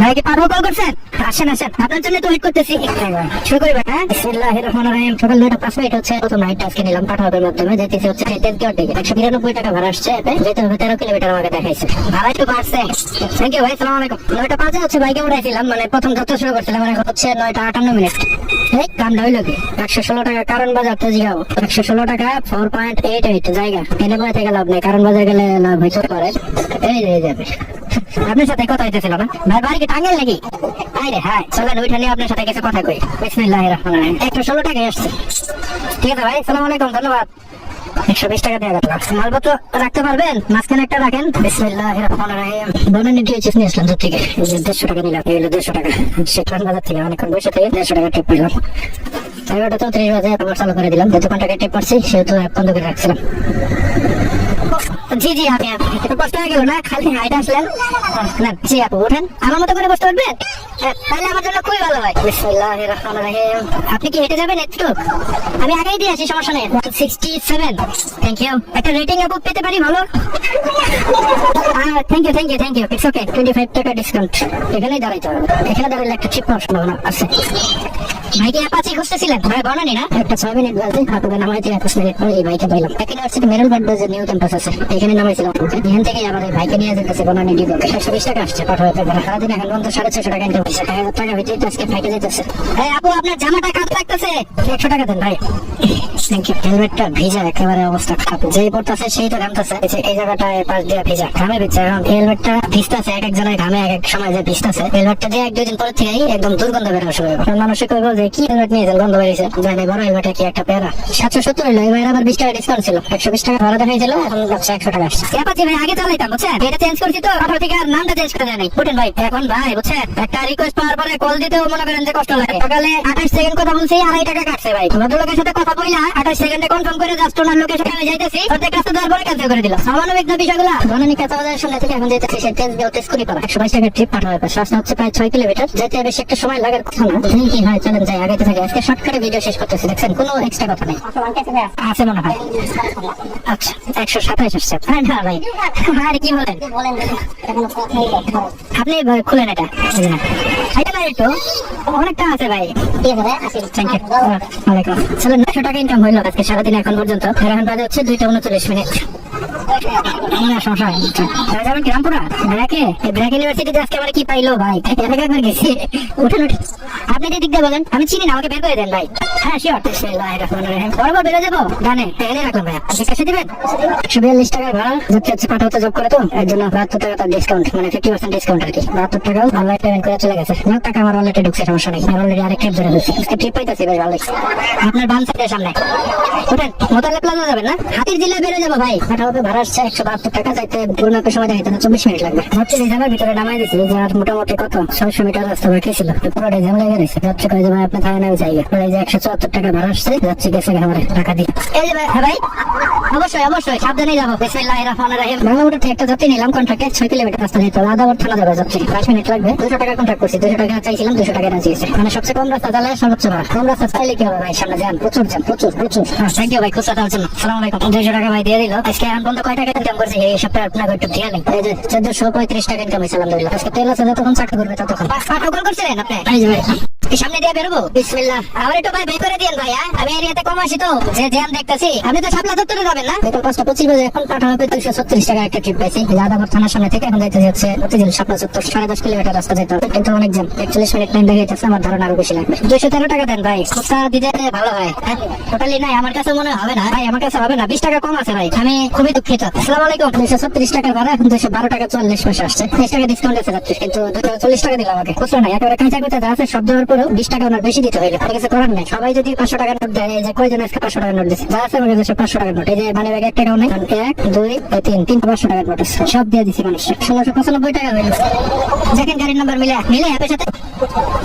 ভাই কি পাঠাও কল করছেন? আসেন আসেন, আপনার জন্য তো ওয়েট করতেছি। শুরু করি ভাই। হ্যাঁ, বিসমিল্লাহির রহমানির রহিম। সকাল 9:05 হচ্ছে প্রথম নাইট আজকে নিলাম পাঠাওয়ার মাধ্যমে। যেতেছি হচ্ছে তেজগাঁও থেকে 192 টাকা ভাড়া আসছে। এতে যেতে হবে 13 কিলোমিটার আমাকে দেখাইছে। ভাড়া একটু বাড়ছে। থ্যাংক ইউ ভাই। আসসালামু আলাইকুম। 9:05 হচ্ছে বাইকে উঠাইছিলাম, মানে প্রথম যাত্রা শুরু করছিলাম। এখন হচ্ছে 9:58। এই কামটা হইলো কি? 116 টাকা কারণ বাজার তেজগাঁও। 116 টাকা 4.88 জায়গা। এনে বইতে গেলে লাভ নেই, কারণ বাজার গেলে লাভ হইতে পারে। এই যে যাবে আপনার সাথে কথা হইতেছিল না ভাই? বাড়ি কি টাঙ্গেল নাকি? আরে হ্যাঁ, চলেন ওইটা নিয়ে আপনার সাথে কিছু কথা কই। বিসমিল্লাহির রহমানির রহিম। 116 টাকায় আসছে। ঠিক আছে ভাই, আসসালামু আলাইকুম, ধন্যবাদ। 120 টাকা দিয়ে গেল। মালপত্র রাখতে পারবেন? মাঝখানে একটা রাখেন। বিসমিল্লাহির রহমানির রহিম। বনানী ডিএইচএস নিয়ে আসলাম দূর থেকে। এই যে 150 টাকা নিলাম। এই হলো 150 টাকা। সেখান বাজার থেকে অনেকক্ষণ বসে থেকে 150 টাকা টিপ পেলাম। 11:34 বাজে আবার চালু করে দিলাম। যে দোকানটাকে টিপ পাচ্ছি সেহেতু বন্ধ করে রাখছিলাম। জি জি, আপনি একটু কষ্ট হয়ে গেল না? খালি হাইটা আসলেন না? জি আপু, ওঠেন, আমার মতো করে বসতে পারবেন? তাহলে আমার জন্য খুবই ভালো হয়। বিসমিল্লাহির রহমানির রহিম। আপনি কি হেঁটে যাবেন একটু? আমি আগেই দিয়ে আসি, সমস্যা নেই। 167। Thank you. একটা রেটিং আপু পেতে পারি ভালো? Thank you thank you thank you. It's okay. 25 টাকা ডিসকাউন্ট। এখানেই দাঁড়াইতে হবে। এখানে দাঁড়ালে একটা চিপ পাওয়ার সম্ভাবনা আছে। ভাই কি অ্যাপাচি খুঁজতেছিলেন? ভাই বনানি না? একটা 6 মিনিট বাজে আপনাকে নামাইতে 21 মিনিট পরে এই বাইকে পাইলাম। ইউনিভার্সিটি মেরুল বাড্ডাজের নিউ ক্যাম্পাস আছে, এখানে নামাইছিলাম। এখান থেকে আবার এই বাইকে নিয়ে যেতেছে বনানি ডিপো। 120 টাকা আসছে পাঠাতে। সারাদিন এখন পর্যন্ত 650 টাকা ইনকাম হয়েছে। 1000 টাকা ভিতরে আজকে বাইকে যেতেছে। এই আপু, আপনার জামাটা কাট লাগতেছে, 100 টাকা দেন ভাই। Thank you. হেলমেটটা ভিজা, একেবারে অবস্থা খারাপ। যেই পড়তেছে সেই তো ঘামতেছে। এই জায়গাটায় পাশ দিয়ে ভিজা, ঘামে ভিজছে। এখন হেলমেটটা ভিজতেছে, এক একজনের ঘামে এক এক সময় যে ভিজতেছে। হেলমেটটা যে 1-2 দিন পরে থেকেই একদম দুর্গন্ধ বের শুরু হবে। মানুষে কইবো যে কি হেলমেট নিয়েছেন, গন্ধ বেরিয়েছে। জানি বড় হেলমেটে কি একটা প্যারা। 770 হইলো, এবার আবার 20 টাকা ডিসকাউন্ট ছিল। 120 টাকা ভাড়া দেখাইছিল, এখন যাচ্ছে 100 টাকা আসছে। অ্যাপাচি ভাই আগে চালাইতাম, বুঝছেন? এটা চেঞ্জ করছি তো, পাঠাও থেকে আর নামটা চেঞ্জ করে দেয় নাই। উঠেন ভাই। এখন ভাই বুঝছেন, একটা রিকোয়েস্ট পাওয়ার পরে কল দিতেও মনে করেন যে কষ্ট লাগে। সকালে 28 সেকেন্ড কথা বলছি, 2.5 টাকা কাটছে ভাই। ভদ্রলোকের সাথে কথা বইলা 28 সেকেন্ডে কনফার্ম করে জাস্ট ওনার লোকেশনে আমি যাইতেছি, অর্ধেক রাস্তা দেওয়ার পরে ক্যান্সেল করে দিলাম। সামান্য বিষয়গুলো বনানী কাঁচা বাজারের সামনে থেকে এখন যাইতেছি সেই তেজগাঁও তেজকুড়ি পাড়া। 122 টাকার ট্রিপ পাঠাও। রাস্তা হচ্ছে প্রায় 6 কিলোমিটার। যেতে বেশি একটা সময় লাগার কথা না। কি হয়, চলেন যাই, আগাইতে থাকি। আজকে শর্টকাটে ভিডিও শেষ করতেছি, দেখছেন কোনো এক্সট্রা কথা নেই। আছে মনে হয়। আচ্ছা, 127 আসছে। হ্যাঁ না ভাই, আরে কি বলেন? আপনি খুলেন এটা। এটা না, একটু অনেকটা আছে ভাই। Thank you. ওয়ালাইকুম। চলেন, 900 টাকা ইনকাম হইলো আজকে সারাদিন এখন পর্যন্ত। এখন বাজে হচ্ছে 2:39 মিনিট। সমস্যা যাবেন কি রামপুরা? ব্র্যাক ইউনিভার্সিটিতে আজকে আমার কি পাইলো ভাই? একবার গেছি। উঠেন উঠেন। আপনি যে দিক দিয়ে বলেন, আমি চিনি না, আমাকে বের করে দেন ভাই। হ্যাঁ শিওর। বরাবর বেরো যাবো ডানে, এখানে রাখলাম ভাই। আপনি কাছে দিবেন? 142 টাকার ভাড়া। যাচ্ছে পাঠাতে জব করে তো, এর জন্য 72 টাকা তার ডিসকাউন্ট, মানে 50% ডিসকাউন্ট আর কি। 72 টাকাও অনলাইন পেমেন্ট করে চলে গেছে। টাকা আমার ওয়ালেটে ঢুকছে, সমস্যা নেই। আমার অলরেডি আরেক ট্রিপ ধরে ঢুকছে। আজকে ট্রিপ পাইতেছি বেশ ভালো। আপনার বাম সাইডের সামনে উঠেন। মোতালে প্লাজা যাবেন না? হাতির জিলা বেরো যাবো ভাই। পাঠাতে ভাড়া আসছে 172 টাকা। যাইতে পূর্ণাকে সময় দেখাইতে 24 মিনিট লাগবে। হচ্ছে এই জায়গার ভিতরে নামাই দিচ্ছি, যে আর মোটামুটি কত 600 মিটার রাস্তা বাকি ছিল। পুরোটাই জ্যাম লেগে গেছে। যাচ্ছে কয়ে যে ভাই আপনি থাকেন আমি জায়গা। এই যে 174 টাকা ভাড়া আসছে, যাচ্ছি গেছে আমার টাকা দিয়ে। এই যে ভাই, হ্যাঁ ভাই অবশ্যই অবশ্যই সাবধানে যাবো। বিসমিল্লাহির রহমানির রহিম। বাংলামোটর থেকে একটা যাত্রী নিলাম কন্ট্রাক্টে। 6 কিলোমিটার রাস্তা যেতে হবে, আদাবর থানা যাবে। যাচ্ছি 5 মিনিট লাগবে। 200 টাকা কন্ট্রাক্ট করছি, 200 টাকা চাইছিলাম, 200 টাকা চাইছে। মানে সবচেয়ে কম রাস্তা চালায় সর্বোচ্চ ভাড়া। কম রাস্তা চাইলে কি হবে ভাই? সামনে যান, প্রচুর জ্যাম, প্রচুর প্রচুর। হ্যাঁ থ্যাংক ইউ ভাই, খুশি থাকার জন্য। আসসালামু আলাইকুম। 200 টাকা ভাই দিয়ে দিল। আজকে এখন পর্যন্ত কয় টাকা ইনকাম করছি এই সপ্তাহে আপনাকে একটু দিয়ে নেই। এই যে 1435 টাকা ইনকাম হয়েছে আলহামদুলিল্লাহ। আজকে তেল আছে, যতক্ষণ চাকরি করবে ততক্ষণ। পাঠাও কল করছিলেন আপনি? এই যে ভাই সামনে দিয়ে বেরোবো। বিসমিল্লাহ। আবার একটু ভাই বের করে দিয়েন ভাই। আমি এরিয়াতে কম আসি তো, যে জ্যাম দেখতেছি। আপনি তো শাপলা চত্বরে যাবেন না? এখন 5:25 বাজে। এখন পাঠা হবে 236 টাকা একটা ট্রিপ পাইছি। আদাবর থানার সামনে থেকে এখন যাইতেছি হচ্ছে প্রতিদিন শাপলা চত্বর। 10.5 কিলোমিটার রাস্তা যেতে হবে, কিন্তু অনেক জ্যাম। 41 মিনিট টাইম দেখাইতেছে, আমার ধারণা আরো বেশি লাগবে। 213 টাকা দেন ভাই, খুচরা দিতে ভালো হয়। টোটালি নাই, আমার কাছে মনে হবে না ভাই, আমার কাছে হবে না। 20 টাকা কম আছে ভাই, আমি খুবই দুঃখিত। আসসালামু আলাইকুম। 236 টাকার ভাড়া, এখন 212 টাকা 44 পয়সা আসছে। 20 টাকা ডিসকাউন্ট আছে যাচ্ছে, কিন্তু 240 টাকা দিলাম আমাকে। খুচরা নাই, একেবারে কাঁচা কুচা যা আছে সব দেওয়ার পরেও 20 টাকা ওনার বেশি দিতে হইলো। কিছু করার নেই। সবাই যদি 500 টাকার নোট দেয়, এই যে কয়জন আজকে 500 টাকার নোট দিচ্ছে, যা আছে আমার কাছে 500 টাকার নোট। এই যে মানে ব্যাগে 1 টাকাও নেই। 1 2 3 500 টাকার নোট আছে, সব দিয়ে দিচ্ছি মানুষ। 1695 টাকা হইলো। যেখানে গাড়ির নাম্বার মিলে অ্যাপের সাথে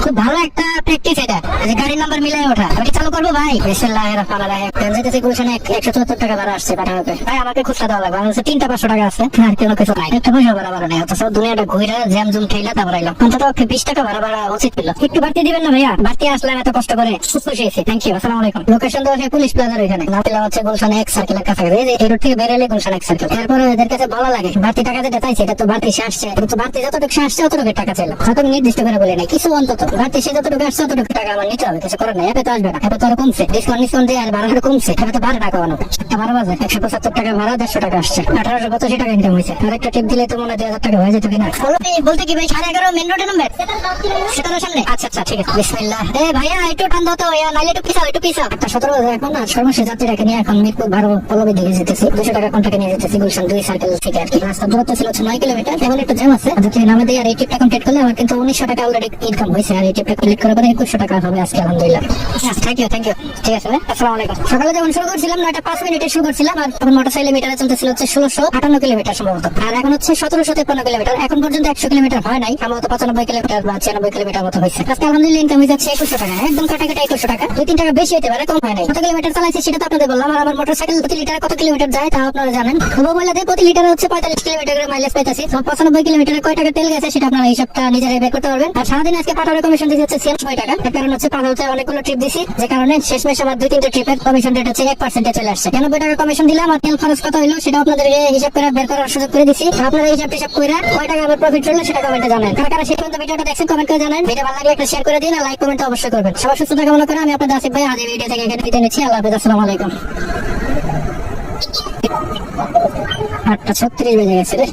খুব ভালো একটা প্র্যাকটিস এটা, যে গাড়ির নাম্বার মিলাই ওঠা। আমি কি চালু করবো ভাই? বিসমিল্লাহির রহমানির রহিম। যেতেছি গুলশানে 174 টাকা ভাড়া আসছে পাঠাতে। ভাই আমাকে খুচরা দেওয়া লাগবে, আমার কাছে 3টা 500 টাকা আছে, আর কোনো কিছু নাই, একটা পয়সা ভাড়া নেই। অথচ দুনিয়াটা ঘুরে জ্যাম জুম ঠেলা তারপর আইলাম। অন্তত 20 টাকা ভাড়া উচিত ছিল। একটু বাড়তি দিবেন না ভাইয়া? বাড়তি আসলাম এত কষ্ট করে, খুশি হয়েছি। থ্যাংক ইউ, আসসালামু আলাইকুম। লোকেশন দেওয়া পুলিশ প্লাজার এখানে, নামটা হচ্ছে গুলশান এক সার্কেলের কাছাকাছি। এই রোড থেকে বেরোলে গুলশান এক সার্কেল। এরপরে এদের কাছে বলা লাগে বাড়তি টাকা যেটা চাইছে এটা তো বাড়তি সে আসছে, কিন্তু বাড়তি যতটুকু সে আসছে অতটুকু টাকা চাইলো। যতটুকু নির্দিষ্ট করে বলে নাই কিছু, অন্তত বাড়তি সে যতটুকু আসছে অতটুকু টাকা আমার নিতে হবে, কিছু করার নাই। এত আসবে না, এত তো আরো কমছে, ডিসকাউন্ট দিয়ে আর ভাড়া কমছে, এটা তো 12 টাকা বানাবো। 12 বাজে 175 টাকা ভাড়া, 150 টাকা আসছে, 1885 টাকা ইনকাম হয়েছে। আর একটা টিপ দিলে তো মনে হয় 2000 টাকা হয়ে যেত কিনা। বলতে কি ভাই 11:30 মেন রোডের নাম্বার সেটার সামনে। আচ্ছা আচ্ছা ঠিক আছে, বিসমিল্লাহ। ভাইয়া একটু টান দাও তো, নাইলে একটু পিছাও, একটু পিছাও। 17 বাজে এখন না, সর্বশেষ যাত্রীটাকে নিয়ে এখন মিরপুর 12 পল্লবী দিকে যেতেছি। 200 টাকা কন্টাকে নিয়ে যেতেছি গুলশান 2 সার্কেল থেকে আর কি। রাস্তার দূরত্ব ছিল 9 কিলোমিটার। এখন একটু জ্যাম আছে, যদি নামে দিয়ে আর এই টিপটা কমপ্লিট করলে আমার কিন্তু 1900 টাকা অলরেডি ইনকাম হয়েছে। আর এই টিপটা ক্লিক করার পরে 2100 টাকা হবে আজকে আলহামদুলিল্লাহ। থ্যাংক ইউ ঠিক আছে। আসসালামু আলাইকুম। সকালে যখন শুরু করছিলাম 9টা 5 মিনিটে শুরু করছিলাম, আর তখন মোটরসাইকেল মিটারে চলতেছিল হচ্ছে 1658 কিলোমিটার সম্ভবত, আর এখন হচ্ছে 1753 কিলোমিটার। এখন পর্যন্ত 100 কিলোমিটার হয় নাই, সম্ভবত 95 কিলোমিটার বা 96 কিলোমিটার মতো হয়েছে। আজকে আলহামদুলিল্লাহ ইনকাম হয়ে যাচ্ছে 2100 টাকা, একদম কাটাকাটা 2100 টাকা। 2-3 টাকা বেশি হতে পারে, কম হয় নাই। কত কিলোমিটার চালাইছি সেটা তো আপনাদের বললাম। আর আমার মোটরসাইকেল প্রতি লিটারে কত কিলোমিটার যায় তা আপনারা জানেন। বইলাতে প্রতি লিটারে হচ্ছে 45 কিলোমিটার করে মাইলেজ পাইতেছি। 95 কিলোমিটারে কয় টাকা তেল গেছে সেটা আপনারা হিসাবটা নিজেরাই বের করতে পারবেন। আর সারাদিন আজকে পাঠানোর কমিশন দিতে হচ্ছে 96 টাকা। তার কারণ হচ্ছে পাঠাতে অনেকগুলো ট্রিপ দিছি, যে কারণে শেষমেশ আমার 2-3টা ট্রিপের কমিশন রেট হচ্ছে 1% চলে আসছে। 90 টাকা কমিশন দিলাম, আর তেল খরচ কত হলো সেটা আপনাদের হিসাব করে বের করার সুযোগ করে দিছি। আপনারা হিসাব করে কয় টাকা আমার প্রফিট হলো সেটা কমেন্টে জানান। কারা শেষ পর্যন্ত ভিডিওটা দেখছেন কমেন্ট করে জানান। ভিডিও ভালো লাগলে একটা শেয়ার করে দিন, আর লাইক কমেন্ট অবশ্যই করবেন। সবার সুস্থতা কামনা করে আমি আপনাদের আসিফ ভাই আজ এই ভিডিও থেকে এখানে বিদায় নিচ্ছি। আল্লাহ হাফেজ, আসসালামু আলাইকুম। 8:36 বেজে গেছে রে।